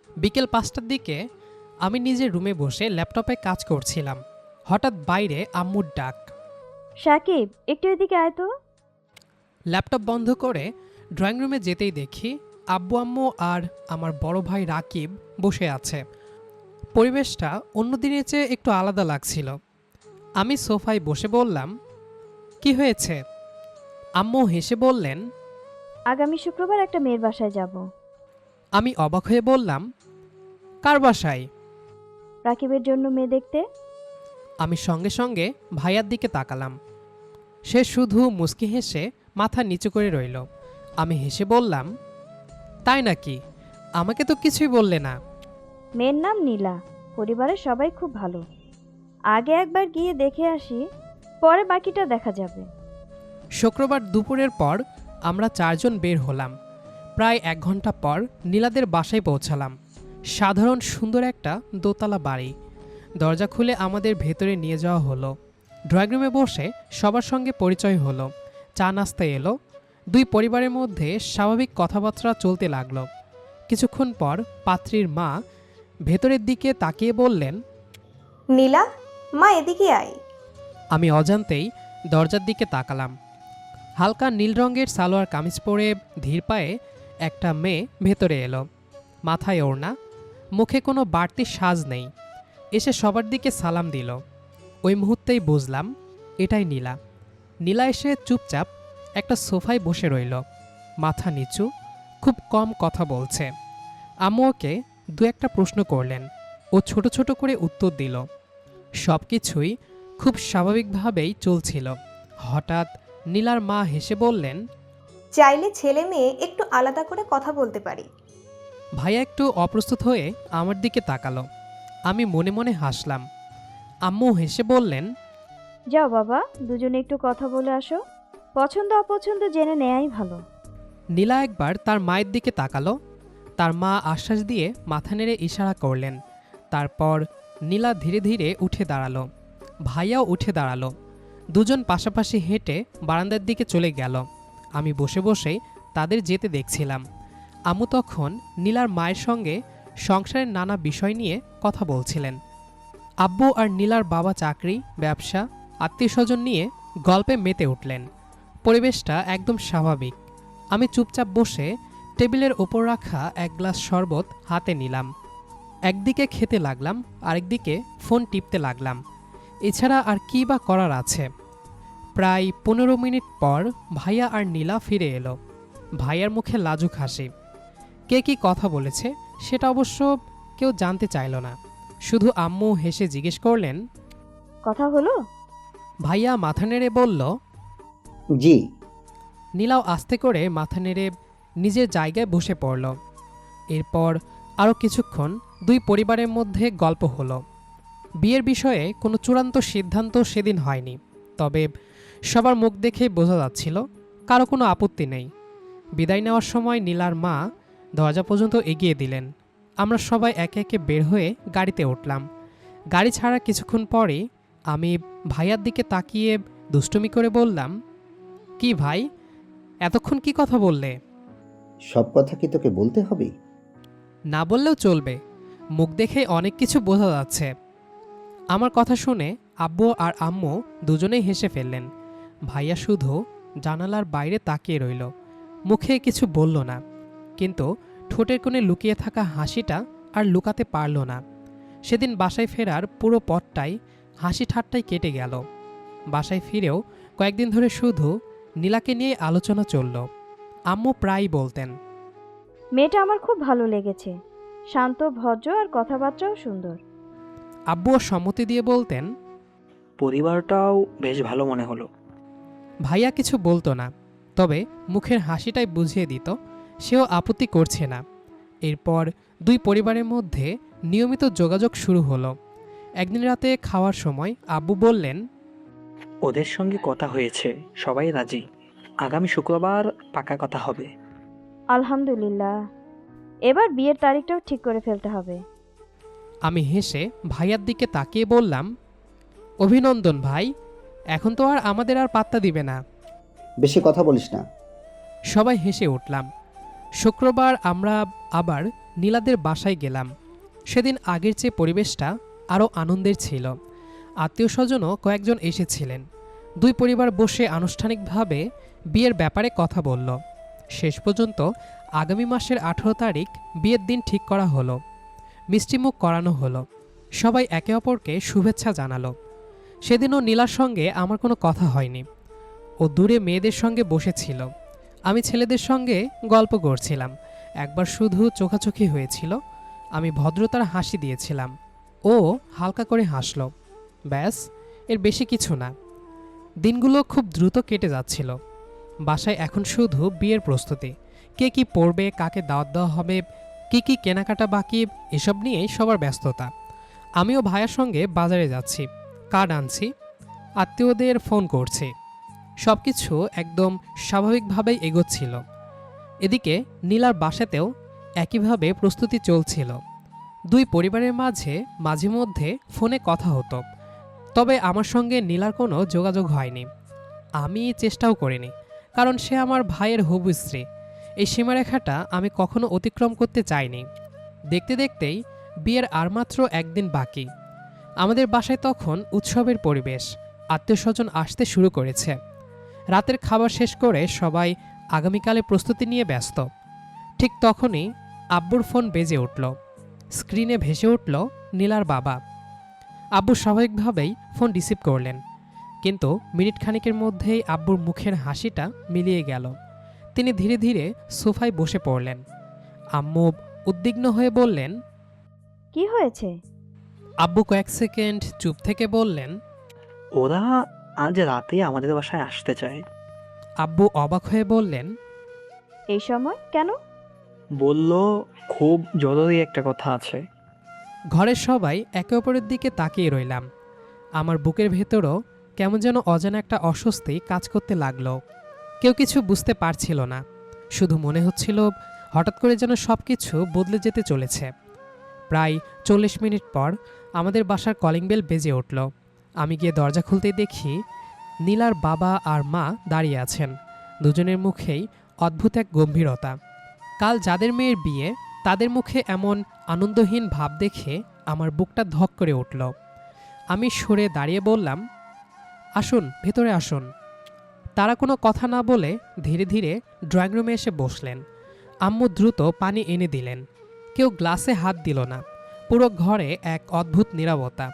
বিকেল ৫টার দিকে আমি নিজের রুমে বসে ল্যাপটপে কাজ করছিলাম। হঠাৎ বাইরে আম্মুর ডাক। সাকিব, একটু এদিকে আয় তো। ল্যাপটপ বন্ধ করে ড্রয়িং রুমে যেতেই দেখি আব্বু আম্মু আর আমার বড় ভাই রাকিব বসে আছে। পরিবেশটা অন্য দিনের চেয়ে একটু আলাদা লাগছিল। আমি সোফায় বসে বললাম, কি হয়েছে? আম্মু হেসে বললেন, আগামী শুক্রবার একটা মেয়ের বাসায় যাব। আমি অবাক হয়ে বললাম, কার বাসায়? রাকিবের জন্য মেয়ে দেখতে। আমি সঙ্গে সঙ্গে ভাইয়ার দিকে তাকালাম। সে শুধু মুচকি হেসে মাথা নিচু করে রইল। আমি হেসে বললাম, তাই নাকি? আমাকে তো কিছুই বললে না। মেয়ের নাম নীলা। পরিবারের সবাই খুব ভালো। আগে একবার গিয়ে দেখে আসি, পরে বাকিটা দেখা যাবে। শুক্রবার দুপুরের পর আমরা 4 জন বের হলাম। প্রায় 1 ঘন্টা পর নীলাদের বাসায় পৌঁছালাম। সাধারণ সুন্দর একটা দোতলা বাড়ি। দরজা খুলে আমাদের ভেতরে নিয়ে যাওয়া হলো। ড্রয়িং রুমে বসে সবার সঙ্গে পরিচয় হলো। চা নাস্তা এলো। দুই পরিবারের মধ্যে স্বাভাবিক কথাবার্তা চলতে লাগলো। কিছুক্ষণ পর পাত্রীর মা ভেতরের দিকে তাকিয়ে বললেন, নীলা, মা এদিকে আয়। আমি অজান্তেই দরজার দিকে তাকালাম। হালকা নীল রঙের সালোয়ার কামিজ পরে ধীর পায়ে একটা মেয়ে ভেতরে এলো। মাথায় ওড়না, মুখে কোনো বাড়তি সাজ নেই। এসে সবার দিকে সালাম দিল। ওই মুহূর্তেই বুঝলাম এটাই নীলা। নীলা এসে চুপচাপ একটা সোফায় বসে রইল, মাথা নিচু, খুব কম কথা বলছে। আম্মু ওকে দু একটা প্রশ্ন করলেন, ও ছোট ছোট করে উত্তর দিল। সব কিছুই খুব স্বাভাবিকভাবেই চলছিল। হঠাৎ নীলার মা হেসে বললেন, চাইলে ছেলে মেয়ে একটু আলাদা করে কথা বলতে পারি। ভাইয়া একটু অপ্রস্তুত হয়ে আমার দিকে তাকালো। আমি মনে মনে হাসলাম। আম্মু হেসে বললেন, যাও বাবা, দুজনে একটু কথা বলে আসো। পছন্দ অপছন্দ জেনে নেয়াই ভালো। নীলা একবার তার মায়ের দিকে তাকালো। তার মা আশ্বাস দিয়ে মাথা নেড়ে ইশারা করলেন। তারপর নীলা ধীরে ধীরে উঠে দাঁড়ালো। ভাইয়াও উঠে দাঁড়ালো। দুজন পাশাপাশি হেঁটে বারান্দার দিকে চলে গেল। আমি বসে বসেই তাদের যেতে দেখছিলাম। আম্মু তখন নীলার মায়ের সঙ্গে সংসারের নানা বিষয় নিয়ে কথা বলছিলেন। আব্বু আর নীলার বাবা চাকরি, ব্যবসা, আত্মীয়স্বজন নিয়ে গল্পে মেতে উঠলেন। পরিবেশটা একদম স্বাভাবিক। আমি চুপচাপ বসে টেবিলের ওপর রাখা এক গ্লাস শরবত হাতে নিলাম। একদিকে খেতে লাগলাম, আরেকদিকে ফোন টিপতে লাগলাম। এছাড়া আর কী বা করার আছে? প্রায় 15 মিনিট পর ভাইয়া আর নীলা ফিরে এলো। ভাইয়ার মুখে লাজুক হাসি। কে কী কথা বলেছে সেটা অবশ্য কেউ জানতে চাইল না। শুধু আম্মু হেসে জিজ্ঞেস করলেন, কথা হলো? ভাইয়া মাথা নেড়ে বলল, জি। নীলাও আস্তে করে মাথা নেড়ে নিজের জায়গায় বসে পড়ল। এরপর আরও কিছুক্ষণ দুই পরিবারের মধ্যে গল্প হলো। বিয়ের বিষয়ে কোনো চূড়ান্ত সিদ্ধান্ত সেদিন হয়নি, তবে সবার মুখ দেখেই বোঝা যাচ্ছিল কারো কোনো আপত্তি নেই। বিদায় নেওয়ার সময় নীলার মা দরজা পর্যন্ত এগিয়ে দিলেন। আমরা সবাই একে একে বের হয়ে গাড়িতে উঠলাম। গাড়ি ছাড়ার কিছুক্ষণ পরেই আমি ভাইয়ার দিকে তাকিয়ে দুষ্টুমি করে বললাম, কি ভাই, এতক্ষণ কি কথা বললে? সব কথা কি তোকে বলতে হবে? না বললেও চলবে, মুখ দেখে অনেক কিছু বোঝা যাচ্ছে। আমার কথা শুনে আব্বু আর আম্মু দুজনেই হেসে ফেললেন। ভাইয়া শুধু জানালার বাইরে তাকিয়ে রইল, মুখে কিছু বলল না, কিন্তু ঠোঁটের কোণে লুকিয়ে থাকা হাসিটা আর লুকাতে পারল না। সেদিন বাসায় ফেরার পুরো পথটাই হাসি ঠাট্টায় কেটে গেল। বাসায় ফিরেও কয়েকদিন ধরে শুধু নীলাকে নিয়ে আলোচনা চলল। আম্মু প্রায়ই বলতেন, মেয়েটা আমার খুব ভালো লেগেছে। শান্ত, ভদ্র আর কথাবার্তাও সুন্দর। আব্বুও সম্মতি দিয়ে বলতেন। পরিবারটাও বেশ ভালো মনে হলো। ভাইয়া কিছু বলতো না, তবে মুখের হাসিটাই বুঝিয়ে দিত সেও আপত্তি করছে না। এরপর দুই পরিবারের মধ্যে নিয়মিত যোগাযোগ শুরু হলো। একদিন রাতে খাওয়ার সময় আব্বু বললেন, ওদের সঙ্গে কথা হয়েছে, সবাই রাজি। আগামী শুক্রবার পাকা কথা হবে। আলহামদুলিল্লাহ। এবার বিয়ের তারিখটাও ঠিক করে ফেলতে হবে। আমি হেসে ভাইয়ার দিকে তাকিয়ে বললাম, অভিনন্দন ভাই, এখন তো আর আমাদের আর পাত্তা দিবে না। বেশি কথা বলিস না। সবাই হেসে উঠলাম। শুক্রবার আমরা আবার নীলাদের বাসায় গেলাম। সেদিন আগের চেয়ে পরিবেশটা আরও আনন্দের ছিল। আত্মীয় স্বজনও কয়েকজন এসেছিলেন। দুই পরিবার বসে আনুষ্ঠানিকভাবে বিয়ের ব্যাপারে কথা বলল। শেষ পর্যন্ত আগামী মাসের 18 তারিখ বিয়ের দিন ঠিক করা হলো। মিষ্টিমুখ করানো হলো। সবাই একে অপরকে শুভেচ্ছা জানালো। সেদিনও নীলার সঙ্গে আমার কোনো কথা হয়নি। ও দূরে মেয়েদের সঙ্গে বসেছিল, আমি ছেলেদের সঙ্গে গল্প করছিলাম। একবার শুধু চোখাচোখি হয়েছিল, আমি ভদ্রতার হাসি দিয়েছিলাম, ও হালকা করে হাসল। ব্যাস, এর বেশি কিছু না। দিনগুলো খুব দ্রুত কেটে যাচ্ছিল। বাসায় এখন শুধু বিয়ের প্রস্তুতি, কে কি পরবে, কাকে দাওয়াত দেওয়া হবে, কি কি কেনাকাটা বাকি, এসব নিয়েই সবার ব্যস্ততা। আমিও ভাইয়ের সঙ্গে বাজারে যাচ্ছি, কার্ড আনছি, আত্মীয়দের ফোন করছি। সব কিছু একদম স্বাভাবিকভাবেই এগোচ্ছিল। এদিকে নীলার বাসাতেও একইভাবে প্রস্তুতি চলছিল। দুই পরিবারের মাঝে মাঝে মধ্যে ফোনে কথা হতো, তবে আমার সঙ্গে নীলার কোনো যোগাযোগ হয়নি। আমি চেষ্টাও করিনি, কারণ সে আমার ভাইয়ের হবু স্ত্রী। এই সীমারেখাটা আমি কখনো অতিক্রম করতে চাইনি। দেখতে দেখতেই বিয়ের আর মাত্র একদিন বাকি। আমাদের বাসায় তখন উৎসবের পরিবেশ, আত্মীয়স্বজন আসতে শুরু করেছে। রাতের খাবার শেষ করে সবাই আগামীকালে প্রস্তুতি নিয়ে ব্যস্ত। ঠিক তখনই আব্বুর ফোন বেজে উঠল। স্ক্রিনে ভেসে উঠল নীলার বাবা। আব্বু স্বাভাবিকভাবেই ফোন রিসিভ করলেন, কিন্তু মিনিট খানিকের মধ্যেই আব্বুর মুখের হাসিটা মিলিয়ে গেল। তিনি ধীরে ধীরে সোফায় বসে পড়লেন। আম্মু উদ্বিগ্ন হয়ে বললেন, কি হয়েছে? আব্বু কয়েক সেকেন্ড চুপ থেকে বললেন, ওরা আজ রাতে আমাদের বাসায় আসতে চায়। আব্বু অবাক হয়ে বললেন, এই সময় কেন? বলল খুব জরুরি একটা কথা আছে। ঘরের সবাই একে অপরের দিকে তাকিয়ে রইলাম। আমার বুকের ভেতরও কেমন যেন অজানা একটা অস্বস্তি কাজ করতে লাগলো। কেউ কিছু বুঝতে পারছিল না, শুধু মনে হচ্ছিল হঠাৎ করে যেন সব কিছু বদলে যেতে চলেছে। প্রায় 40 মিনিট পর আমাদের বাসার কলিং বেল বেজে উঠল। আমি গিয়ে দরজা খুলতেই দেখি নীলার বাবা আর মা দাঁড়িয়ে আছেন। দুজনের মুখেই অদ্ভুত এক গম্ভীরতা। কাল যাদের মেয়ের বিয়ে, তাদের মুখে এমন আনন্দহীন ভাব দেখে আমার বুকটা ধক করে উঠল। আমি সরে দাঁড়িয়ে বললাম, আসুন, ভেতরে আসুন। তারা কোনো কথা না বলে ধীরে ধীরে ড্রয়িং রুমে এসে বসলেন। আম্মু দ্রুত পানি এনে দিলেন। কেউ গ্লাসে হাত দিল না। পুরো ঘরে এক অদ্ভুত নীরবতা।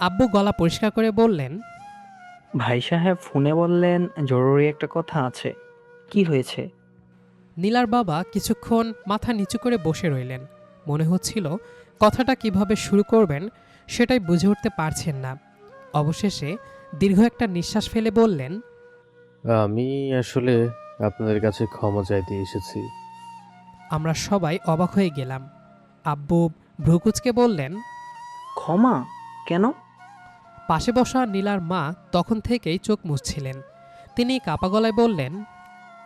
আব্বু গলা পরিষ্কার করে বললেন, ভাই সাহেব ফোনে বললেন জরুরি একটা কথা আছে। কি হয়েছে? নীলার বাবা কিছুক্ষণ মাথা নিচু করে বসে রইলেন। মনে হচ্ছিল কথাটা কিভাবে শুরু করবেন সেটাই বুঝে উঠতে পারছেন না। অবশেষে দীর্ঘ একটা নিঃশ্বাস ফেলে বললেন, আমি আসলে আপনাদের কাছে ক্ষমা চাইতে এসেছি। আমরা সবাই অবাক হয়ে গেলাম। আব্বু ভ্রুকুচকে বললেন, ক্ষমা কেন? পাশে বসা নীলার মা তখন থেকেই চোখ মুছছিলেন। তিনি কাপা গলায় বললেন,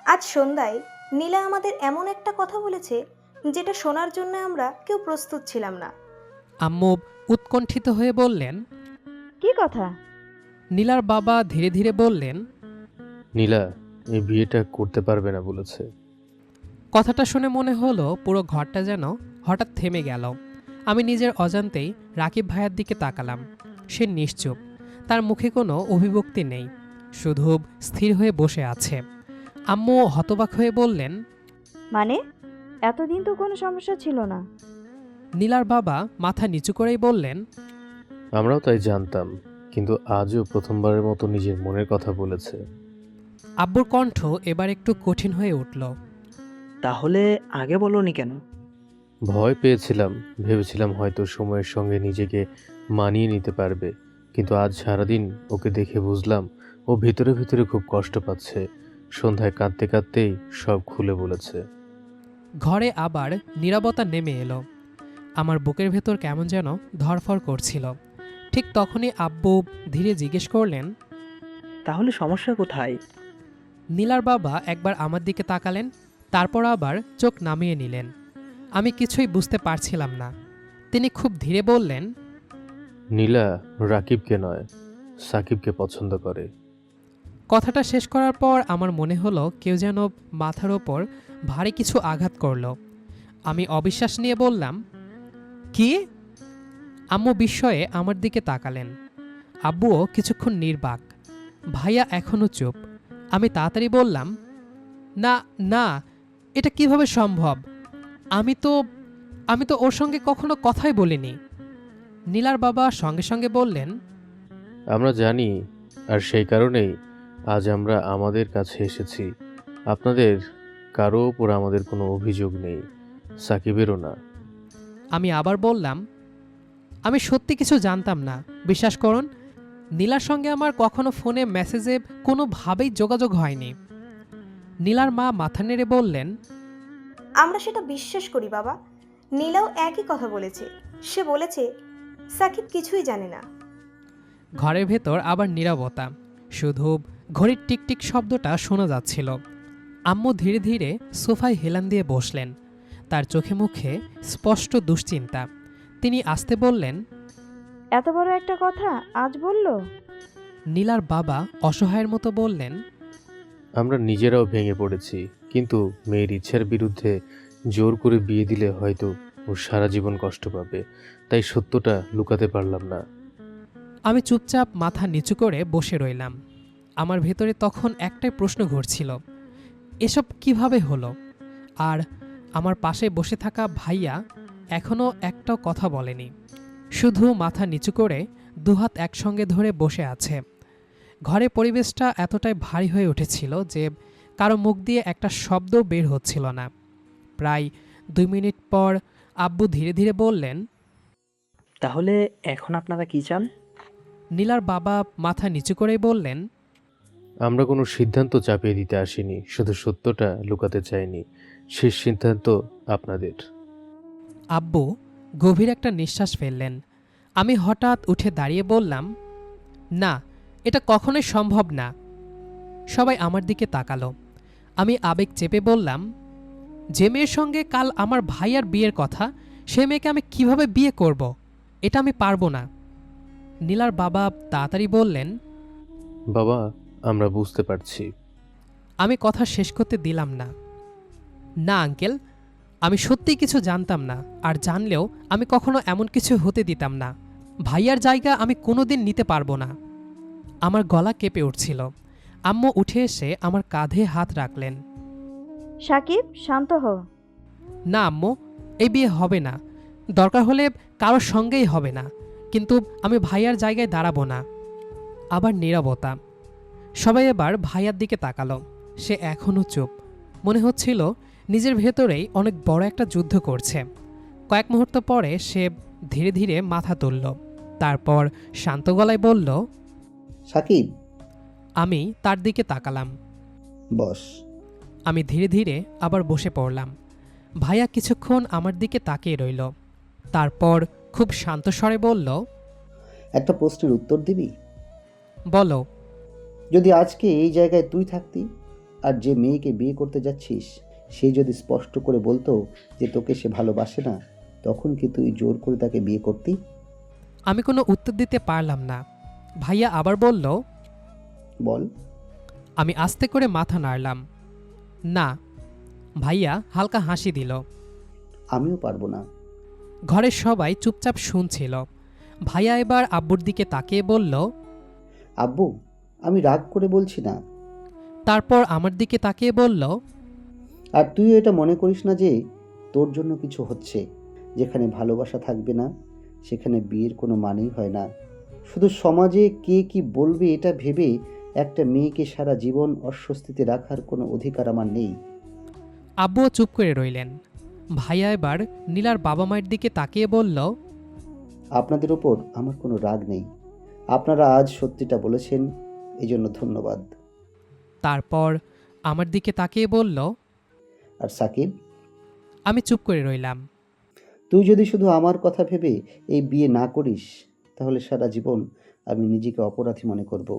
আজ সন্ধ্যায় নীলা আমাদের এমন একটা কথা বলেছে যেটা শোনার জন্য আমরা কেউ প্রস্তুত ছিলাম না। আম্মু উৎকণ্ঠিত হয়ে বললেন। কি কথা? নীলার বাবা ধীরে ধীরে বললেন, নীলা এই বিয়েটা করতে পারবে না বলেছে। কথাটা শুনে মনে হলো পুরো ঘরটা যেন হঠাৎ থেমে গেল। আমি নিজের অজান্তেই রাকিব ভাইয়ের দিকে তাকালাম। সে নিশ্চুপ, তার মুখে কোনো অভিব্যক্তি নেই, শুধু স্থির হয়ে বসে আছে। আম্মু হতবাক হয়ে বললেন, মানে এতদিন তো কোনো সমস্যা ছিল না। নীলার বাবা মাথা নিচু করেই বললেন, আমরাও তাই জানতাম, কিন্তু আজও প্রথমবারের মতো নিজের মনের কথা বলেছে। আব্বুর কণ্ঠ এবার একটু কঠিন হয়ে উঠল। তাহলে আগে বলনি কেন? ভয় পেয়েছিলাম, ভেবেছিলাম হয়তো সময়ের সঙ্গে নিজেকে মানিয়ে নিতে পারবে, কিন্তু আজ সারাদিন ওকে দেখে বুঝলাম ও ভিতরে ভিতরে খুব কষ্ট পাচ্ছে। সন্ধ্যায় কাঁদতে কাঁদতেই সব খুলে বলেছে। ঘরে আবার নীরবতা নেমে এলো। আমার বুকের ভেতর কেমন যেন ধরফর করছিল। ঠিক তখনই আব্বু ধীরে জিজ্ঞেস করলেন, তাহলে সমস্যা কোথায়? নীলার বাবা একবার আমার দিকে তাকালেন, তারপর আবার চোখ নামিয়ে নিলেন। আমি কিছুই বুঝতে পারছিলাম না। তিনি খুব ধীরে বললেন, নীলা রাকিবকে নয়, সাকিবকে পছন্দ করে। কথাটা শেষ করার পর আমার মনে হলো কেউ যেন মাথার ওপর ভারী কিছু আঘাত করল। আমি অবিশ্বাস নিয়ে বললাম, কি? আম্মু বিস্ময়ে আমার দিকে তাকালেন। আব্বুও কিছুক্ষণ নির্বাক। ভাইয়া এখনও চুপ। আমি তাড়াতাড়ি বললাম, না না, এটা কিভাবে সম্ভব? আমি তো আমি তো ওর সঙ্গে কখনো কথাই বলিনি। নীলার বাবা সঙ্গে সঙ্গে বললেন, আমরা জানি, আর সেই কারণেই আজ আমরা আমাদের কাছে এসেছি। আপনাদের কারো ওপর আমাদের কোনো অভিযোগ নেই, সাকিবেরও না। আমি আবার বললাম, আমি সত্যি কিছু জানতাম না, বিশ্বাস করুন। নীলার সঙ্গে আমার কখনো ফোনে মেসেজে কোনোভাবেই যোগাযোগ হয়নি। নীলার মা মাথা নেড়ে বললেন, আমরা সেটা বিশ্বাস করি বাবা। নীলাও একই কথা বলেছে। সে বলেছে সাকিব কিছুই জানে না। ঘরের ভেতর আবার নীরবতা, শুধু ঘড়ির টিকটিক শব্দটা শোনা যাচ্ছিল। আম্মু ধীরে ধীরে সোফায় হেলান দিয়ে বসলেন। তার চোখে মুখে স্পষ্ট দুশ্চিন্তা। তিনি আস্তে বললেন, এত বড় একটা কথা আজ বললো? নীলার বাবা অসহায়ের মতো বললেন, আমরা নিজেরাও ভেঙে পড়েছি, কিন্তু মেয়ের ইচ্ছার বিরুদ্ধে জোর করে বিয়ে দিলে হয়তো ও সারা জীবন কষ্ট পাবে, তাই সত্যটা লুকাতে পারলাম না। আমি চুপচাপ মাথা নিচু করে বসে রইলাম। আমার ভেতরে তখন একটাই প্রশ্ন ঘুরছিল, এসব কিভাবে হলো? আর আমার পাশে বসে থাকা ভাইয়া এখনও একটাও কথা বলেনি, শুধু মাথা নিচু করে দুহাত একসঙ্গে ধরে বসে আছে। ঘরে পরিবেশটা এতটাই ভারী হয়ে উঠেছিল যে কারো মুখ দিয়ে একটা শব্দ বের হচ্ছিল না। প্রায় 2 মিনিট পর আব্বু ধীরে ধীরে বললেন, তাহলে এখন আপনারা কি চান? নীলার বাবা মাথা নিচু করেই বললেন, আমরা কোনো সিদ্ধান্ত চাপিয়ে দিতে আসিনি, শুধু সত্যটা লুকাতে চাইনি। শেষ সিদ্ধান্ত আপনাদের। আব্বু গভীর একটা নিঃশ্বাস ফেললেন। আমি হঠাৎ উঠে দাঁড়িয়ে বললাম, না, এটা কখনোই সম্ভব না। সবাই আমার দিকে তাকালো। আমি আবেগ চেপে বললাম, যে মেয়ের সঙ্গে কাল আমার ভাইয়ার বিয়ের কথা, সে মেয়েকে আমি কিভাবে বিয়ে করব? এটা আমি পারবো না। নীলার বাবা তাড়াতাড়ি বললেন, বাবা, আমরা বুঝতে পারছি। আমি কথা শেষ করতে দিলাম না। না আঙ্কেল, আমি সত্যিই কিছু জানতাম না, আর জানলেও আমি কখনো এমন কিছু হতে দিতাম না। ভাইয়ার জায়গা আমি কোনোদিন নিতে পারবো না। আমার গলা কেঁপে উঠছিল। আম্মু উঠে এসে আমার কাঁধে হাত রাখলেন। সাকিব, শান্ত হও। না আম্মু, এই বিয়ে হবে না। দরকার হলে কারোর সঙ্গেই হবে না, কিন্তু আমি ভাইয়ার জায়গায় দাঁড়াবো না। আবার নীরবতা। সবাই এবার ভাইয়ার দিকে তাকালো। সে এখনও চুপ। মনে হচ্ছিল নিজের ভেতরেই অনেক বড় একটা যুদ্ধ করছে। কয়েক মুহূর্ত পরে সে ধীরে ধীরে মাথা তুলল। তারপর শান্ত গলায় বলল, সাকিব, আমি তার দিকে তাকালাম। বস। আমি ধীরে ধীরে আবার বসে পড়লাম। ভাইয়া কিছুক্ষণ আমার দিকে তাকিয়ে রইল। তারপর খুব শান্ত স্বরে বলল, একটা প্রশ্নের উত্তর দিবি? বলো। যদি আজকে এই জায়গায় তুই থাকতি, আর যে মেয়েকে বিয়ে করতে যাচ্ছিস সে যদি স্পষ্ট করে বলতো যে তোকে সে ভালোবাসে না, তখন কি তুই জোর করে তাকে বিয়ে করতি? আমি কোনো উত্তর দিতে পারলাম না। ভাইয়া আবার বলল, বল। আমি আস্তে করে মাথা নাড়লাম, না। ভাইয়া হালকা হাসি দিল। আমিও পারবো না। ঘরের সবাই চুপচাপ শুনছিল। ভাইয়া এবার আব্বুর দিকে তাকিয়ে বলল, আব্বু, আমি রাগ করে বলছি না। তারপর আমার দিকে তাকিয়ে বলল, আর তুইও এটা মনে করিস না যে তোর জন্য কিছু হচ্ছে। যেখানে ভালোবাসা থাকবে না সেখানে বিয়ের কোনো মানেই হয় না। শুধু সমাজে কে কি বলবে এটা ভেবে একটা মেয়েকে সারা জীবন অস্বস্তিতে রাখার কোনো অধিকার আমার নেই। আব্বুও চুপ করে রইলেন। ভাইয়া এবার নীলার বাবা মায়ের দিকে তাকিয়ে বলল, আপনাদের ওপর আমার কোনো রাগ নেই। আপনারা আজ সত্যিটা বলেছেন, এই জন্য ধন্যবাদ। তারপর আমার দিকে তাকিয়ে বলল, আর সাকিব, আমি চুপ করে রইলাম। তুই যদি শুধু আমার কথা ভেবে এই বিয়ে না করিস, তাহলে সারা জীবন আমি নিজেকে অপরাধী মনে করব।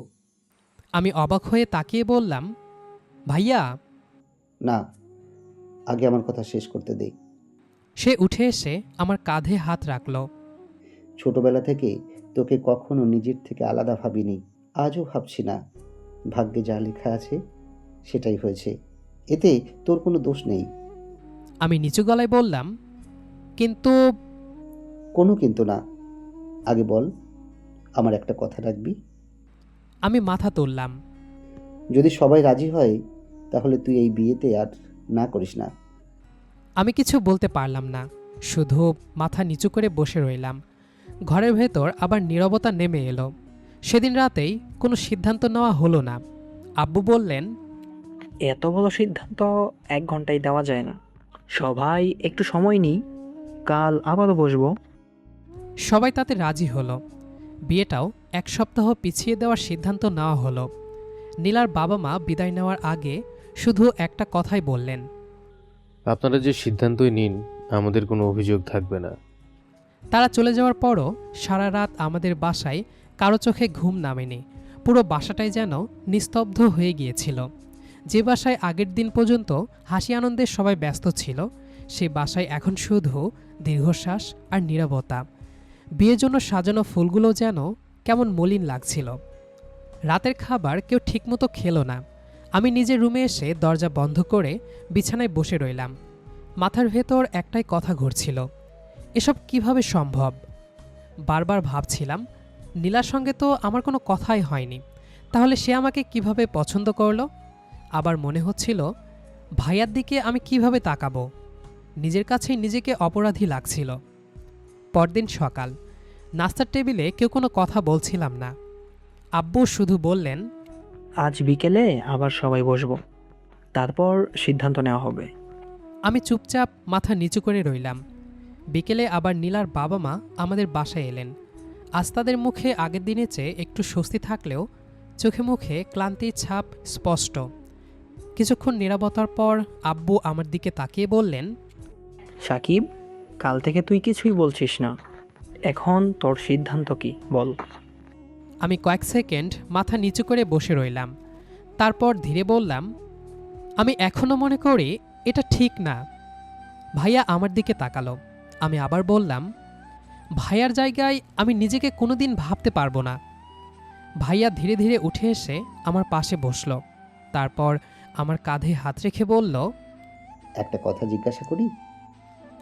আমি অবাক হয়ে তাকিয়ে বললাম, ভাইয়া। না, আগে আমার কথা শেষ করতে দে। সে উঠে এসে আমার কাঁধে হাত রাখল। ছোটবেলা থেকে তোকে কখনো নিজের থেকে আলাদা ভাবিনি, আজও ভাবছি না। ভাগ্যে যা লেখা আছে সেটাই হয়েছে, এতে তোর কোনো দোষ নেই। আমি নিচু গলায় বললাম, কিন্তু কোনো কিন্তু না, আগে বল আমার একটা কথা রাখবি। আমি মাথা তুললাম। যদি সবাই রাজি হয় তাহলে তুই এই বিয়েতে আর না করিস না। আমি কিছু বলতে পারলাম না, শুধু মাথা নিচু করে বসে রইলাম। ঘরের ভেতর আবার নীরবতা নেমে এলো। সেদিন রাতেই কোনো সিদ্ধান্ত নেওয়া হলো না। আব্বু বললেন, এত বড় সিদ্ধান্ত 1 ঘন্টায় দেওয়া যায় না। সবাই একটু সময় নিই, কাল আবারও বসবো। সবাই তাতে রাজি হলো। বিয়েটাও 1 সপ্তাহ পিছিয়ে দেওয়ার সিদ্ধান্ত নেওয়া হলো। নীলার বাবা মা বিদায় নেওয়ার আগে শুধু একটা কথাই বললেন, আপনারা যে সিদ্ধান্তই নিন, আমাদের কোনো অভিযোগ থাকবে না। তারা চলে যাওয়ার পরও সারা রাত আমাদের বাসায় কারো চোখে ঘুম নামেনি। পুরো বাসাটাই যেন নিস্তব্ধ হয়ে গিয়েছিল। যে বাসায় আগের দিন পর্যন্ত হাসি আনন্দে সবাই ব্যস্ত ছিল, সেই বাসায় এখন শুধু দীর্ঘশ্বাস আর নীরবতা। বিয়ের জন্য সাজানো ফুলগুলো যেন কেমন মলিন লাগছিল। রাতের খাবার কেউ ঠিকমতো খেলো না। আমি নিজের রুমে এসে দরজা বন্ধ করে বিছানায় বসে রইলাম। মাথার ভেতর একটাই কথা ঘুরছিল, এসব কিভাবে সম্ভব? বারবার ভাবছিলাম, নীলার সঙ্গে তো আমার কোনো কথাই হয়নি, তাহলে সে আমাকে কিভাবে পছন্দ করলো? আবার মনে হচ্ছিল, ভাইয়ার দিকে আমি কিভাবে তাকাবো? নিজের কাছেই নিজেকে অপরাধী লাগছিল। পরদিন সকাল, নাস্তার টেবিলে কেউ কোনো কথা বলছিলাম না। আব্বু শুধু বললেন, আজ বিকেলে আবার সবাই বসবো, তারপর সিদ্ধান্ত নেওয়া হবে। আমি চুপচাপ মাথা নিচু করে রইলাম। বিকেলে আবার নীলার বাবা মা আমাদের বাসায় এলেন। আজ তাদের মুখে আগের দিনের চেয়ে একটু স্বস্তি থাকলেও চোখে মুখে ক্লান্তির ছাপ স্পষ্ট। কিছুক্ষণ নীরবতার পর আব্বু আমার দিকে তাকিয়ে বললেন, সাকিব, কাল থেকে তুই কিছুই বলছিস না। এখন তোর সিদ্ধান্ত কি বল? আমি কয়েক সেকেন্ড মাথা নিচু করে বসে রইলাম। তারপর ধীরে বললাম, আমি এখনও মনে করি এটা ঠিক না। ভাইয়া আমার দিকে তাকালো। আমি আবার বললাম, ভাইয়ার জায়গায় আমি নিজেকে কোনোদিন ভাবতে পারবো না। ভাইয়া ধীরে ধীরে উঠে এসে আমার পাশে বসলো। তারপর আমার কাঁধে হাত রেখে বলল, একটা কথা জিজ্ঞাসা করি?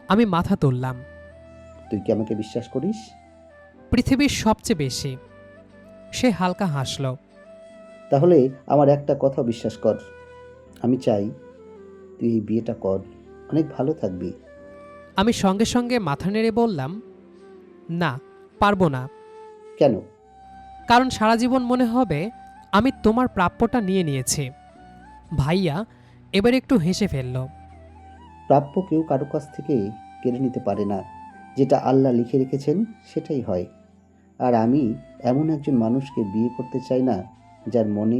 আমি মাথা তুললাম। তুই কি আমাকে বিশ্বাস করিস? পৃথিবীর সবচেয়ে বেশি। সে হালকা হাসল। তাহলে আমার একটা কথা বিশ্বাস কর, আমি চাই তুই এই বিয়েটা কর, অনেক ভালো থাকবি। আমি সঙ্গে সঙ্গে মাথা নেড়ে বললাম, না, পারবো না। কেন? কারণ সারা জীবন মনে হবে আমি তোমার প্রাপ্যটা নিয়ে নিয়েছি। ভাইয়া এবার একটু হেসে ফেলল। প্রাপ্য কেউ কারো কাছ থেকে কেড়ে নিতে পারে না। যেটা আল্লাহ লিখে রেখেছেন সেটাই হয়। আর আমি এমন একজন মানুষকে বিয়ে করতে চাই না যার মনে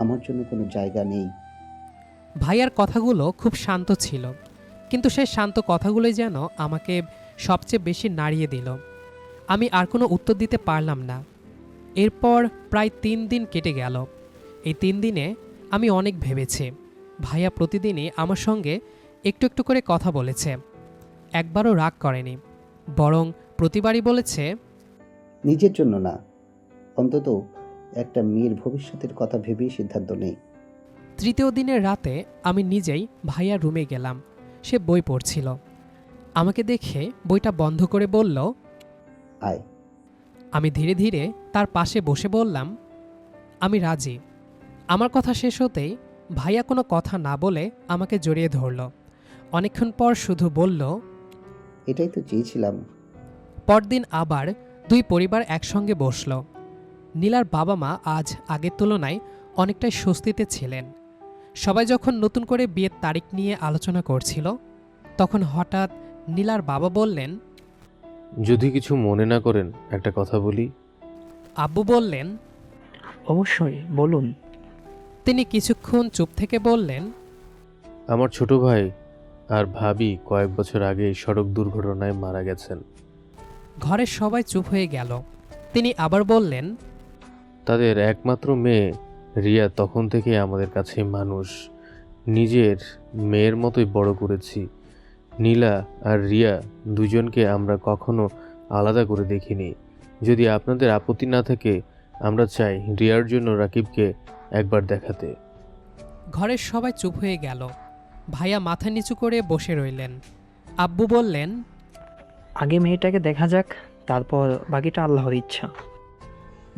আমার জন্য কোনো জায়গা নেই। ভাইয়ার কথাগুলো খুব শান্ত ছিল, কিন্তু সেই শান্ত কথাগুলোই যেন আমাকে সবচেয়ে বেশি নাড়িয়ে দিল। আমি আর কোনো উত্তর দিতে পারলাম না। এরপর প্রায় 3 দিন কেটে গেল। এই 3 দিনে আমি অনেক ভেবেছি। ভাইয়া প্রতিদিনই আমার সঙ্গে একটু একটু করে কথা বলেছে। একবারও রাগ করেনি, বরং প্রতিবারই বলেছে, নিজের জন্য না, অন্তত একটা মেয়ের ভবিষ্যতের কথা ভেবেই সিদ্ধান্ত নেই। 3য় দিনের রাতে আমি নিজেই ভাইয়ার রুমে গেলাম। সে বই পড়ছিল। আমাকে দেখে বইটা বন্ধ করে বলল, আয়। আমি ধীরে ধীরে তার পাশে বসে বললাম, আমি রাজি। আমার কথা শেষ হতেই ভাইয়া কোনো কথা না বলে আমাকে জড়িয়ে ধরল। অনেকক্ষণ পর শুধু বলল, এটাই তো চেয়েছিলাম। পরদিন আবার 2 পরিবার একসঙ্গে বসল। নীলার বাবা মা আজ আগের তুলনায় অনেকটাই স্বস্তিতে ছিলেন। সবাই যখন নতুন করে বিয়ের তারিখ নিয়ে আলোচনা করছিল, তখন হঠাৎ নীলার বাবা বললেন, যদি কিছু মনে না করেন একটা কথা বলি। আব্বু বললেন, অবশ্যই বলুন। তিনি কিছুক্ষণ চুপ থেকে বললেন, আমার ছোট ভাই আর ভাবি কয়েক বছর আগে সড়ক দুর্ঘটনায় মারা গেছেন। ঘরের সবাই চুপ হয়ে গেল। তিনি আবার বললেন, তাদের একমাত্র মেয়ে রিয়া তখন থেকে আমাদের কাছে মানুষ, নিজের মেয়ের মতোই বড় করেছি। নীলা আর রিয়া দুজনকে আমরা কখনো আলাদা করে দেখিনি। যদি আপনাদের আপত্তি না থাকে, আমরা চাই রিয়ার জন্য রাকিবকে একবার দেখাতে। ঘরের সবাই চুপ হয়ে গেল। ভাইয়া মাথা নিচু করে বসে রইলেন। আব্বু বললেন, আগে মেয়েটাকে দেখা যাক, তারপর বাকিটা আল্লাহর ইচ্ছা।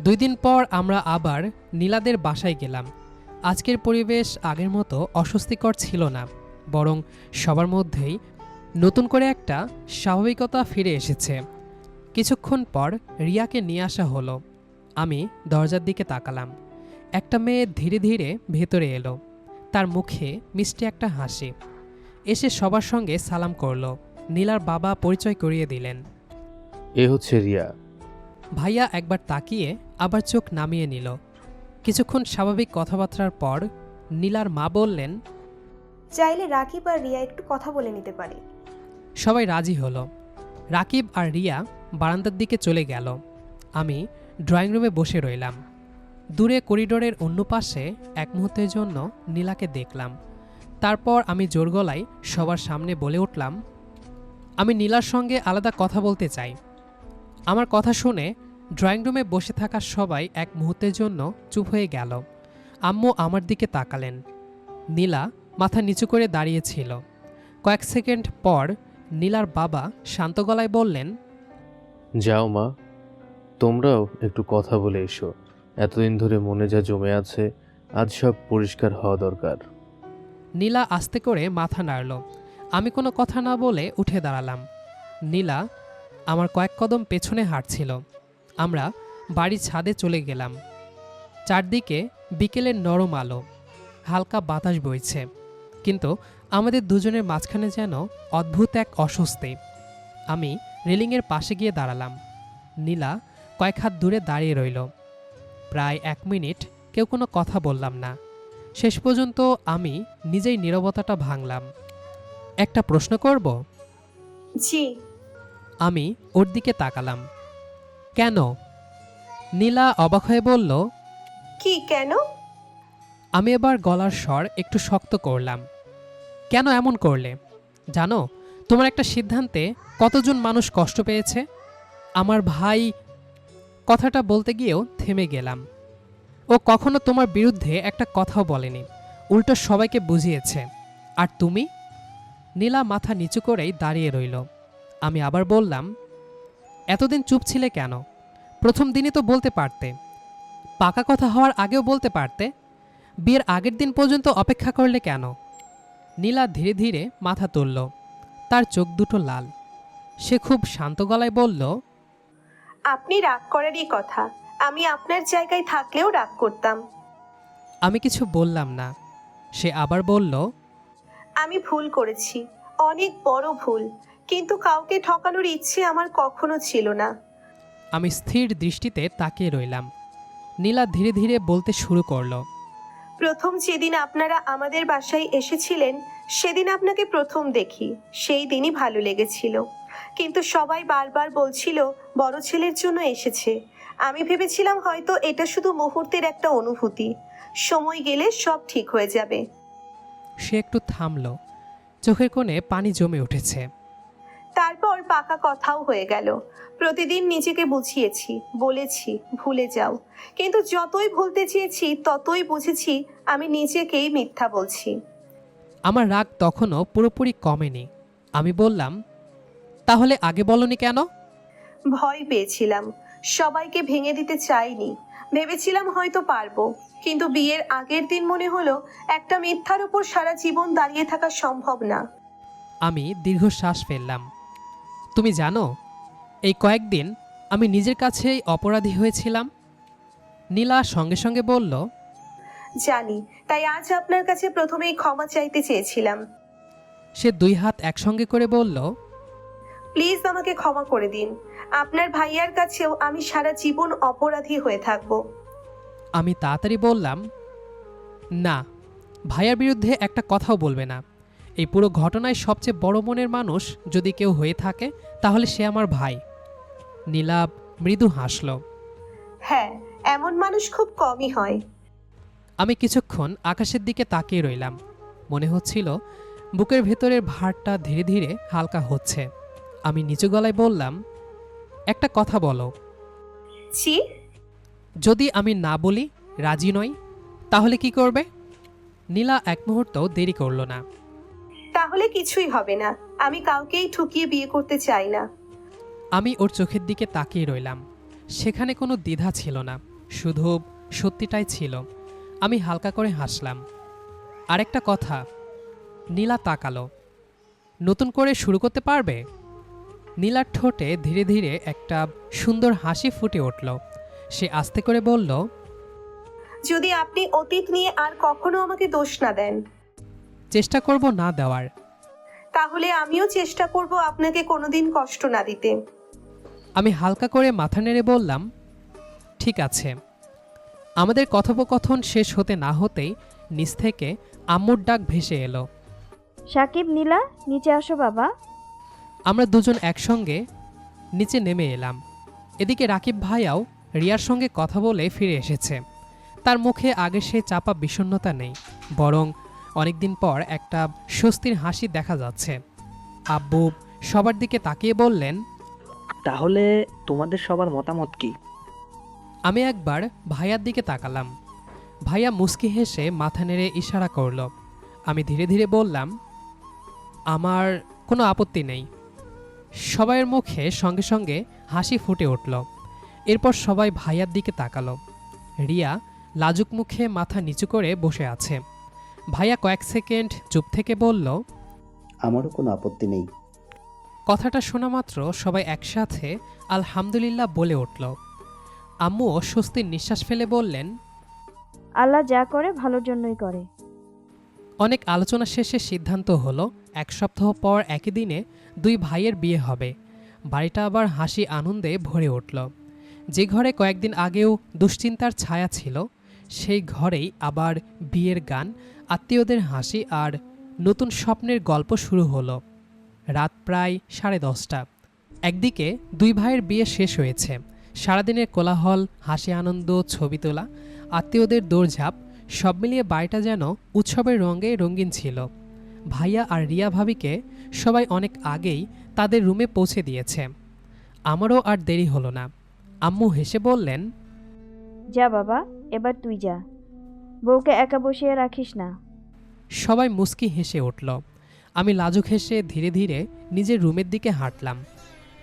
2 দিন পর আমরা আবার নীলাদের বাসায় গেলাম। আজকের পরিবেশ আগের মতো অস্বস্তিকর ছিল না, বরং সবার মধ্যেই নতুন করে একটা স্বাভাবিকতা ফিরে এসেছে। কিছুক্ষণ পর রিয়াকে নিয়ে আসা হলো। আমি দরজার দিকে তাকালাম। একটা মেয়ে ধীরে ধীরে ভেতরে এলো। তার মুখে মিষ্টি একটা হাসি। এসে সবার সঙ্গে সালাম করলো। নীলার বাবা পরিচয় করিয়ে দিলেন। এ হচ্ছে রিয়া। ভাইয়া একবার তাকিয়ে আবার চোখ নামিয়ে নিল। কিছুক্ষণ স্বাভাবিক কথাবার্তার পর নীলার মা বললেন, চাইলে রাকিব আর রিয়া একটু কথা বলে নিতে পারে। সবাই রাজি হলো। রাকিব আর রিয়া বারান্দার দিকে চলে গেল। আমি ড্রয়িং রুমে বসে রইলাম। দূরে করিডোরের অন্য পাশে এক মুহূর্তের জন্য নীলাকে দেখলাম। তারপর আমি জোর গলায় সবার সামনে বলে উঠলাম, আমি নীলার সঙ্গে আলাদা কথা বলতে চাই। আমার কথা শুনে ড্রয়িং রুমে বসে থাকা সবাই এক মুহূর্তের জন্য চুপ হয়ে গেল। আম্মু আমার দিকে তাকালেন। নীলা মাথা নিচু করে দাঁড়িয়েছিল। কয়েক সেকেন্ড পর নীলার বাবা শান্ত গলায় বললেন, যাও মা, তোমরাও একটু কথা বলে এসো। এতদিন ধরে মনে যা জমে আছে, আজ সব পরিষ্কার হওয়া দরকার। নীলা আস্তে করে মাথা নাড়ল। আমি কোনো কথা না বলে উঠে দাঁড়ালাম। নীলা আমার কয়েক কদম পেছনে হাঁটছিল। আমরা বাড়ির ছাদে চলে গেলাম। চারদিকে বিকেলের নরম আলো, হালকা বাতাস বইছে, কিন্তু আমাদের দুজনের মাঝখানে যেন অদ্ভুত এক অস্বস্তি। আমি রেলিংয়ের পাশে গিয়ে দাঁড়ালাম। নীলা কয়েক হাত দূরে দাঁড়িয়ে রইল। প্রায় 1 মিনিট কেউ কোনো কথা বললাম না। শেষ পর্যন্ত আমি নিজেই নীরবতাটা ভাঙলাম। একটা প্রশ্ন করব? জি। আমি ওর দিকে তাকালাম। কেন? নীলা অবাক হয়ে বলল, কি কেন? আমি এবার গলার স্বর একটু শক্ত করলাম। কেন এমন করলে? জানো, তোমার একটা সিদ্ধান্তে কতজন মানুষ কষ্ট পেয়েছে? আমার ভাই। কথাটা বলতে গিয়েও থেমে গেলাম। ও কখনো তোমার বিরুদ্ধে একটা কথাও বলেনি, উল্টো সবাইকে বুঝিয়েছে। আর তুমি? নীলা মাথা নিচু করেই দাঁড়িয়ে রইল। আমি আবার বললাম, এতদিন চুপ ছিলে কেন? প্রথম দিনই তো বলতে পারতে। পাকা কথা হওয়ার আগেও বলতে পারতে। বিয়ের আগের দিন পর্যন্ত অপেক্ষা করলে কেন? নীলা ধীরে ধীরে মাথা তুলল। তার চোখ দুটো লাল। সে খুব শান্ত গলায় বলল, আপনি রাগ করারই কথা। আমি আপনার জায়গায় থাকলেও রাগ করতাম। আমি কিছু বললাম না। সে আবার বলল, আমি ভুল করেছি, অনেক বড় ভুল, কিন্তু কাউকে ঠকানোর ইচ্ছে আমার কখনো ছিল না। আমি স্থির দৃষ্টিতে তাকিয়ে রইলাম। নীলা ধীরে ধীরে বলতে শুরু করলো, প্রথম যেদিন আপনারা আমাদের বাসায় এসেছিলেন, সেদিন আপনাকে প্রথম দেখি। সেই দিনই ভালো লেগেছিল, কিন্তু সবাই বারবার বলছিল বড় ছেলের জন্য এসেছে। আমি ভেবেছিলাম হয়তো এটা শুধু মুহূর্তের একটা অনুভূতি, সময় গেলে সব ঠিক হয়ে যাবে। সে একটু থামল। চোখের কোণে পানি জমে উঠেছে। তারপর পাকা কথাও হয়ে গেল। প্রতিদিন নিজেকে বুঝিয়েছি, বলেছি ভুলে যাও, কিন্তু যতই ভুলতে চেয়েছি ততই বুঝেছি আমি নিজেকেই মিথ্যা বলছি। আমার রাগ তখনও পুরোপুরি কমেনি। আমি বললাম, তাহলে আগে বলনি কেন? ভয় পেয়েছিলাম, সবাইকে ভেঙে দিতে চাইনি। ভেবেছিলাম হয়তো পারবো, কিন্তু বিয়ের আগের দিন মনে হলো একটা মিথ্যার উপর সারা জীবন দাঁড়িয়ে থাকা সম্ভব না। আমি দীর্ঘশ্বাস ফেললাম। তুমি জানো, এই কয়েকদিন আমি নিজের কাছেই অপরাধী হয়েছিলাম। নীলা সঙ্গে সঙ্গে বলল, জানি, তাই আজ আপনার কাছে প্রথমেই ক্ষমা চাইতে চেয়েছিলাম। সে 2 হাত একসঙ্গে করে বলল, প্লিজ আমাকে ক্ষমা করে দিন। আপনার ভাইয়ার কাছেও আমি সারা জীবন অপরাধী হয়ে থাকবো। আমি তাড়াতাড়ি বললাম, না, ভাইয়ার বিরুদ্ধে একটা কথাও বলবে না। এই পুরো ঘটনায় সবচেয়ে বড় মনের মানুষ যদি কেউ হয়ে থাকে, তাহলে সে আমার ভাই। নীলা মৃদু হাসল। হ্যাঁ, এমন মানুষ খুব কমই হয়। আমি কিছুক্ষণ আকাশের দিকে তাকিয়ে রইলাম। মনে হচ্ছিল বুকের ভেতরের ভারটা ধীরে ধীরে হালকা হচ্ছে। আমি নিচু গলায় বললাম, একটা কথা বলো। জি। যদি আমি না বলি, রাজি নই, তাহলে কি করবে? নীলা এক মুহূর্ত দেরি করল না। তাহলে কিছুই হবে না। আমি কাউকেই ঠুকিয়ে বিয়ে করতে চাই না। আমি ওর চোখের দিকে তাকিয়ে রইলাম। সেখানে কোনো দ্বিধা ছিল না, শুধু সত্যিটাই ছিল। আমি হালকা করে হাসলাম। আরেকটা কথা। নীলা তাকালো। নতুন করে শুরু করতে পারবে? নীলার ঠোঁটে ধীরে ধীরে একটা সুন্দর হাসি ফুটে উঠল। সে আস্তে করে বলল, যদি আপনি অতীত নিয়ে আর কখনো আমাকে দোষ না দেন, চেষ্টা করব না দেওয়ার। তাহলে আমিও চেষ্টা করব আপনাকে কোনোদিন কষ্ট না দিতে। আমি হালকা করে মাথা নেড়ে বললাম, ঠিক আছে। আমাদের কথোপকথন শেষ হতে না হতেই নিচ থেকে আম্মুর ডাক ভেসে এলো। সাকিব, নীলা, নিচে আসো বাবা। আমরা দুজন একসঙ্গে নিচে নেমে এলাম। এদিকে রাকিব ভাইয়াও রিয়ার সঙ্গে কথা বলে ফিরে এসেছে। তার মুখে আগের সেই চাপা বিষণ্ণতা নেই, বরং অনেকদিন পর একটা স্বস্তির হাসি দেখা যাচ্ছে। আব্বু সবার দিকে তাকিয়ে বললেন, তাহলে তোমাদের সবার মতামত কি? আমি একবার ভাইয়ার দিকে তাকালাম। ভাইয়া মুচকি হেসে মাথা নেড়ে ইশারা করল। আমি ধীরে ধীরে বললাম, আমার কোনো আপত্তি নেই। সবাইয়ের মুখে সঙ্গে সঙ্গে হাসি ফুটে উঠল। এরপর সবাই ভাইয়ার দিকে তাকালো। রিয়া লাজুক মুখে মাথা নিচু করে বসে আছে। ভাইয়া কয়েক সেকেন্ড চুপ থেকে বলল, আমারও কোনো আপত্তি নেই। কথাটা শোনা মাত্র সবাই একসাথে আলহামদুলিল্লাহ বলে উঠল। আম্মুও স্বস্তির নিঃশ্বাস ফেলে বললেন, আল্লাহ যা করে ভালোর জন্যই করে। অনেক আলোচনা শেষে সিদ্ধান্ত হলো 1 সপ্তাহ পর একই দিনে 2 ভাইয়ের বিয়ে হবে। বাড়িটা আবার হাসি আনন্দে ভরে উঠল। যে ঘরে কয়েকদিন আগেও দুশ্চিন্তার ছায়া ছিল, সেই ঘরেই আবার বিয়ের গান, আত্মীয়দের হাসি আর নতুন স্বপ্নের গল্প শুরু হলো। রাত প্রায় 10:30। একদিকে 2 ভাইয়ের বিয়ে শেষ হয়েছে। সারাদিনের কোলাহল, হাসি আনন্দ, ছবি তোলা, আত্মীয়দের দৌড়ঝাঁপ, সব মিলিয়ে বাড়িটা যেন উৎসবের রঙে রঙিন ছিল। ভাইয়া আর রিয়া ভাবিকে সবাই অনেক আগেই তাদের রুমে পৌঁছে দিয়েছে। আমারও আর দেরি হলো না। আম্মু হেসে বললেন, যা বাবা, এবার তুই যা, বউকে একা বসিয়ে রাখিস না। সবাই মুচকি হেসে উঠল। আমি লাজুক হেসে ধীরে ধীরে নিজের রুমের দিকে হাঁটলাম।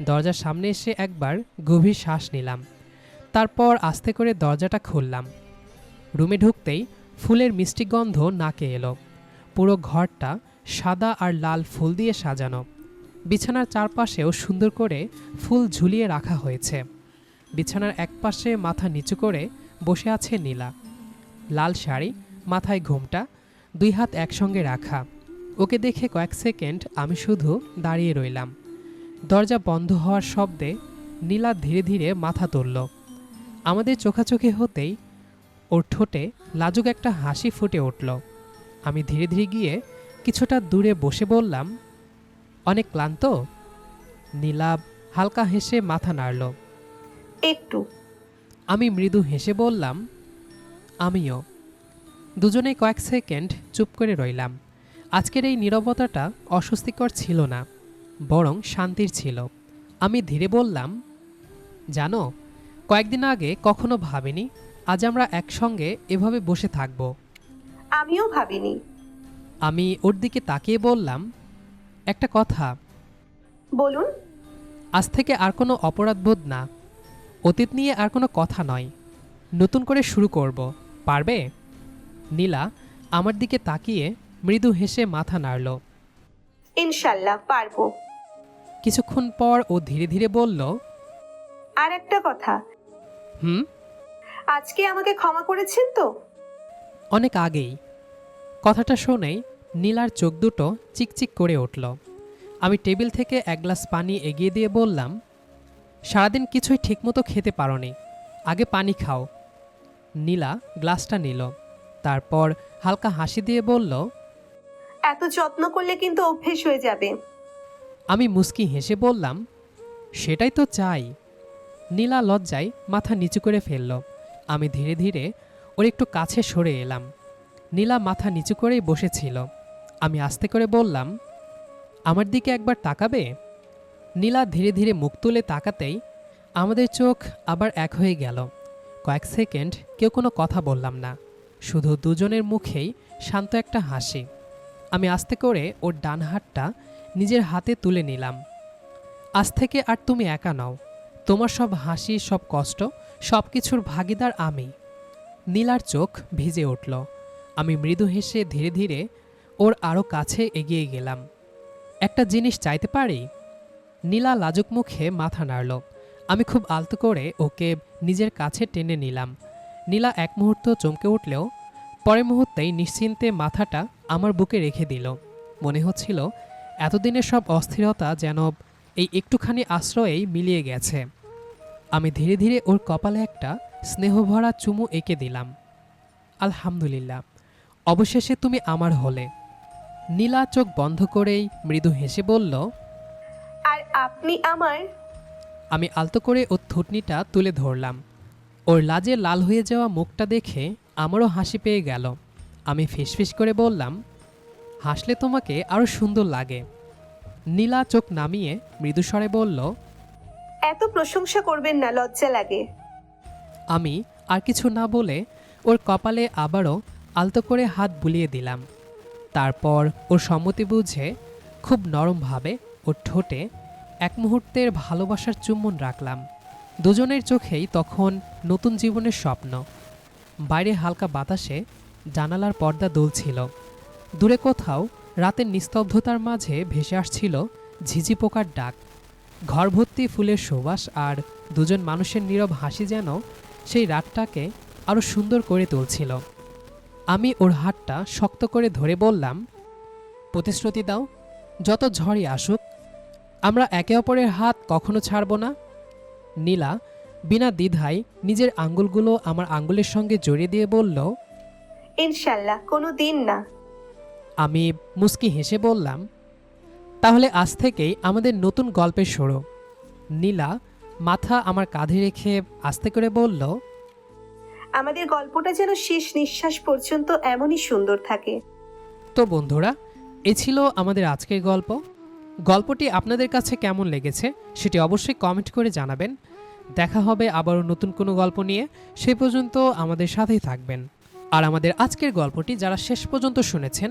দরজার সামনে এসে একবার গভীর শ্বাস নিলাম। তারপর আস্তে করে দরজাটা খুললাম। রুমে ঢুকতেই ফুলের মিষ্টি গন্ধ নাকে এলো। পুরো ঘরটা সাদা আর লাল ফুল দিয়ে সাজানো। বিছানার চারপাশেও সুন্দর করে ফুল ঝুলিয়ে রাখা হয়েছে। বিছানার একপাশে মাথা নিচু করে বসে আছে নীলা। লাল শাড়ি, মাথায় ঘোমটা, 2 হাত একসঙ্গে রাখা। ওকে দেখে কয়েক সেকেন্ড আমি শুধু দাঁড়িয়ে রইলাম। দরজা বন্ধ হওয়ার শব্দে নীলা ধীরে ধীরে মাথা তুলল। আমাদের চোখাচোখি হতেই ওর ঠোঁটে লাজুক একটা হাসি ফুটে উঠল। আমি ধীরে ধীরে গিয়ে কিছুটা দূরে বসে বললাম, অনেক ক্লান্ত? নীলা হালকা হেসে মাথা নাড়ল। একটু। আমি মৃদু হেসে বললাম, আমিও। দুজনেই কয়েক সেকেন্ড চুপ করে রইলাম। আজকের এই নীরবতাটা অস্বস্তিকর ছিল না, বরং শান্তির ছিল। আমি ধীরে বললাম, জানো, কয়েকদিন আগে কখনো ভাবিনি আজ আমরা একসঙ্গে এভাবে বসে থাকব। আমিও ভাবিনি। আমি ওর দিকে তাকিয়ে বললাম, একটা কথা। বলুন। আজ থেকে আর কোনো অপরাধবোধ না, অতীত নিয়ে আর কোনো কথা নয়, নতুন করে শুরু করব, পারবে? নীলা আমার দিকে তাকিয়ে মৃদু হেসে মাথা নাড়ল। ইনশাল্লাহ পারবো। কিছুক্ষণ পর ও ধীরে ধীরে বলল, আর একটা কথা, হুম? আজকে আমাকে ক্ষমা করেছেন তো? অনেক আগেই। কথাটা শুনেই নীলার চোখ দুটো চিকচিক করে উঠল। আমি টেবিল থেকে 1 গ্লাস পানি এগিয়ে দিয়ে বললাম, সারাদিন কিছুই ঠিকমতো খেতে পারোনি, আগে পানি খাও। নীলা গ্লাসটা নিল, তারপর হালকা হাসি দিয়ে বলল, এত যত্ন করলে কিন্তু অভ্যেস হয়ে যাবে। আমি মুচকি হেসে বললাম, সেটাই তো চাই। নীলা লজ্জায় মাথা নিচু করে ফেলল। আমি ধীরে ধীরে ওর একটু কাছে সরে এলাম। নীলা মাথা নিচু করেই বসেছিল। আমি আস্তে করে বললাম, আমার দিকে একবার তাকাবে? নীলা ধীরে ধীরে মুখ তুলে তাকাতেই আমাদের চোখ আবার এক হয়ে গেল। কয়েক সেকেন্ড কেউ কোনো কথা বললাম না, শুধু দুজনের মুখেই শান্ত একটা হাসি। আমি আস্তে করে ওর ডান হাতটা নিজের হাতে তুলে নিলাম। আজ থেকে আর তুমি একা নও, তোমার সব হাসি, সব কষ্ট, সব কিছুর ভাগিদার আমি। নীলার চোখ ভিজে উঠল। আমি মৃদু হেসে ধীরে ধীরে ওর আরও কাছে এগিয়ে গেলাম। একটা জিনিস চাইতে পারি? নীলা লাজুক মুখে মাথা নাড়ল। আমি খুব আলতো করে ওকে নিজের কাছে টেনে নিলাম। নীলা এক মুহূর্ত চমকে উঠলেও পরের মুহূর্তেই নিশ্চিন্তে মাথাটা আমার বুকে রেখে দিল। মনে হচ্ছিল এতদিনের সব অস্থিরতা যেন এই একটুখানি আশ্রয়েই মিলিয়ে গেছে। আমি ধীরে ধীরে ওর কপালে একটা স্নেহভরা চুমু এঁকে দিলাম। আলহামদুলিল্লাহ, অবশেষে তুমি আমার হলে। নীলা চোখ বন্ধ করেই মৃদু হেসে বলল, আর আপনি আমার। আমি আলতো করে ওর থুতনিটা তুলে ধরলাম। ওর লাজে লাল হয়ে যাওয়া মুখটা দেখে আমারও হাসি পেয়ে গেল। আমি ফিসফিস করে বললাম, হাসলে তোমাকে আরও সুন্দর লাগে। নীলা চোখ নামিয়ে মৃদুস্বরে বলল, এত প্রশংসা করবেন না, লজ্জা লাগে। আমি আর কিছু না বলে ওর কপালে আবারও আলতো করে হাত বুলিয়ে দিলাম। তারপর ওর সম্মতি বুঝে খুব নরমভাবে ওর ঠোঁটে এক মুহূর্তের ভালোবাসার চুম্বন রাখলাম। দুজনের চোখেই তখন নতুন জীবনের স্বপ্ন। বাইরে হালকা বাতাসে জানালার পর্দা দুলছিল। দূরে কোথাও রাতের নিস্তব্ধতার মাঝে ভেসে আসছিল ঝিঝি পোকার ডাক। ঘর ভর্তি ফুলের সুবাস আর দুজন মানুষের নীরব হাসি যেন সেই রাতটাকে আরও সুন্দর করে তুলছিল। আমি ওর হাতটা শক্ত করে ধরে বললাম, প্রতিশ্রুতি দাও, যত ঝড়ই আসুক আমরা একে অপরের হাত কখনো ছাড়ব না। নীলা বিনা দ্বিধায় নিজের আঙ্গুলগুলো আমার আঙ্গুলের সঙ্গে জড়িয়ে দিয়ে বলল, ইনশাল্লাহ, কোনো দিন না। আমি মুস্কি হেসে বললাম, তাহলে আজ থেকেই আমাদের নতুন গল্পের শুরু। নীলা মাথা আমার কাঁধে রেখে আস্তে করে বলল, আমাদের গল্পটা যেন শেষ নিঃশ্বাস পর্যন্ত এমনই সুন্দর থাকে। তো বন্ধুরা, এ ছিল আমাদের আজকের গল্প। গল্পটি আপনাদের কাছে কেমন লেগেছে সেটি অবশ্যই কমেন্ট করে জানাবেন। দেখা হবে আবারও নতুন কোনো গল্প নিয়ে। সেই পর্যন্ত আমাদের সাথেই থাকবেন। আর আমাদের আজকের গল্পটি যারা শেষ পর্যন্ত শুনেছেন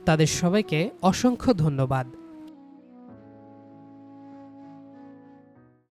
তাদের সবাইকে অসংখ্য ধন্যবাদ।